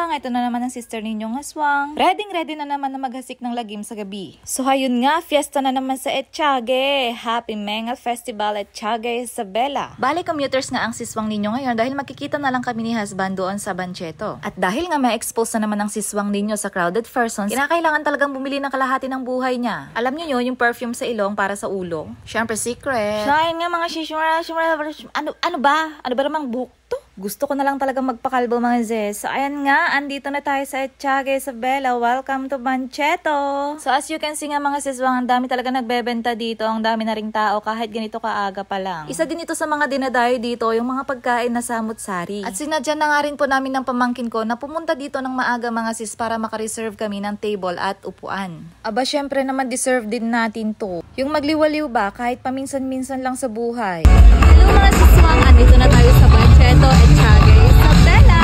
aswang, ito na naman ang sister ninyong aswang. Ready na naman na maghasik ng lagim sa gabi. So hayun nga, fiesta na naman sa Etxage. Happy Menga Festival Etxage Isabela. Bale commuters nga ang siswang ninyo ngayon dahil makikita na lang kami ni husband doon sa Bancheto. At dahil nga ma-expose na naman ang siswang ninyo sa crowded persons, kinakailangan talagang bumili ng kalahati ng buhay niya. Alam niyo yun, yung perfume sa ilong para sa ulo. Syempre secret. So ayun nga mga siswang, ano ba namang buhok to? Gusto ko na lang talaga magpakalbo mga zes. So ayan nga, andito na tayo sa Etxage Isabela. Welcome to Bancheto. So as you can see nga mga siswang, ang dami talaga nagbebenta dito. Ang dami na ring tao kahit ganito kaaga pa lang. Isa din ito sa mga dinadayo dito, yung mga pagkain na samut-sari. At sinadyan na nga rin po namin ng pamangkin ko na pumunta dito ng maaga mga sis para makareserve kami ng table at upuan. Aba syempre naman deserve din natin to. Yung magliwaliw ba kahit paminsan-minsan lang sa buhay. Hello mga siswang, andito na tayo sa Bancheto, Etxage Isabela.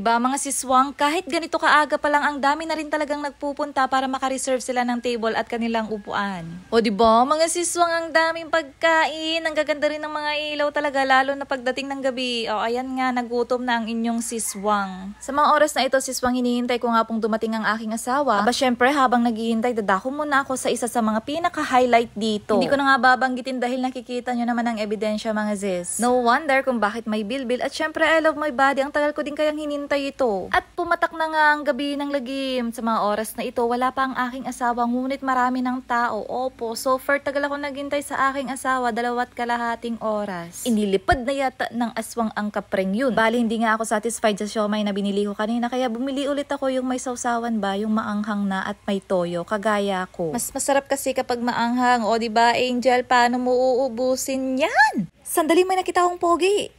Diba mga siswang, kahit ganito kaaga pa lang ang dami na rin talagang nagpupunta para makareserve sila ng table at kanilang upuan. O diba mga siswang, ang daming pagkain, ang gaganda rin ng mga ilaw talaga lalo na pagdating ng gabi. O ayan nga, nagutom na ang inyong siswang. Sa mga oras na ito siswang, hinihintay ko nga pong dumating ang aking asawa. Aba syempre habang naghihintay, dadako muna ako sa isa sa mga pinaka-highlight dito. Hindi ko na nga babanggitin dahil nakikita nyo naman ang ebidensya mga sis. No wonder kung bakit may bilbil at syempre I love my body, ang tagal ko din kayang hinintay ito. At pumatak na nga ang gabi ng lagim. Sa mga oras na ito, wala pa ang aking asawa, ngunit marami ng tao. Opo, so far tagal ako naghintay sa aking asawa, 2.5 oras. Inilipad na yata ng aswang ang kapreng yun. Bali, hindi nga ako satisfied sa siomay na binili ko kanina, kaya bumili ulit ako yung may sausawan ba, yung maanghang na at may toyo, kagaya ko. Mas masarap kasi kapag maanghang. O diba, Angel, paano mo uubusin yan? Sandali, may nakita akong pogi.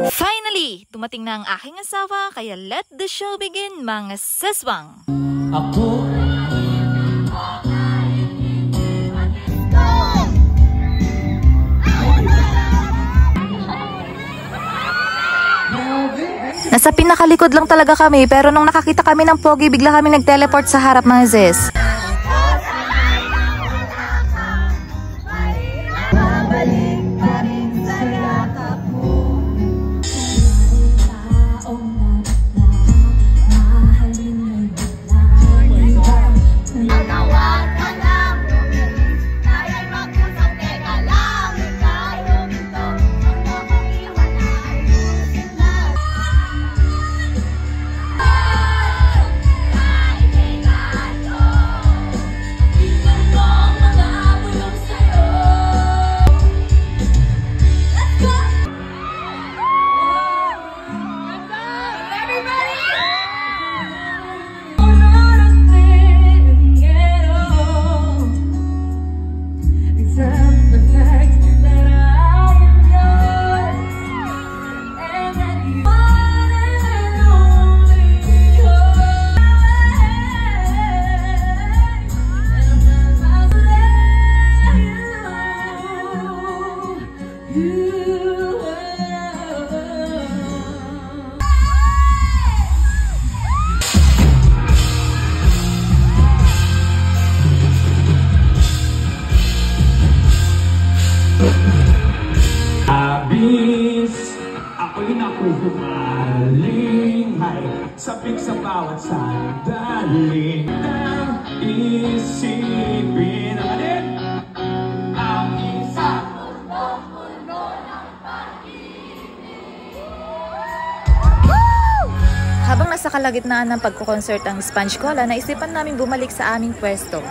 Finally, dumating na ang aking asawa, kaya let the show begin mga siswang. Ako Nasa pinakalikod lang talaga kami, pero nung nakakita kami ng pogi, bigla kami nag-teleport sa harap mga zes. ako'y nakuhumalinghai, sabik sa bawat sandali nang isipin ang alin ang isa mundo ng pag-ibig. Habang nasa kalagitnaan ng pagkukonsert ang Sponge Cola, naisipan namin bumalik sa aming pwesto.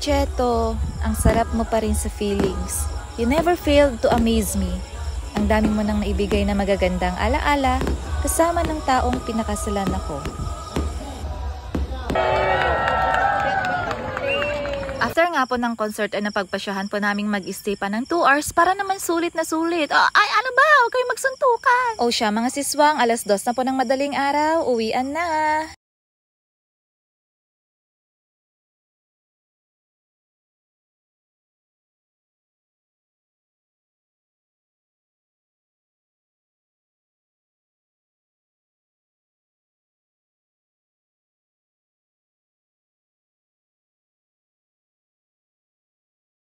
Cheto, ang sarap mo pa rin sa feelings. You never failed to amaze me. Ang dami mo nang naibigay na magagandang alaala kasama ng taong pinakasalan ako. After nga po ng concert ay napagpasyahan po naming mag-stay pa ng 2 hours para naman sulit na sulit. Ay ano ba? Huwag kayo magsuntukan. O siya mga siswang, 2:00 na po ng madaling araw, uwian na.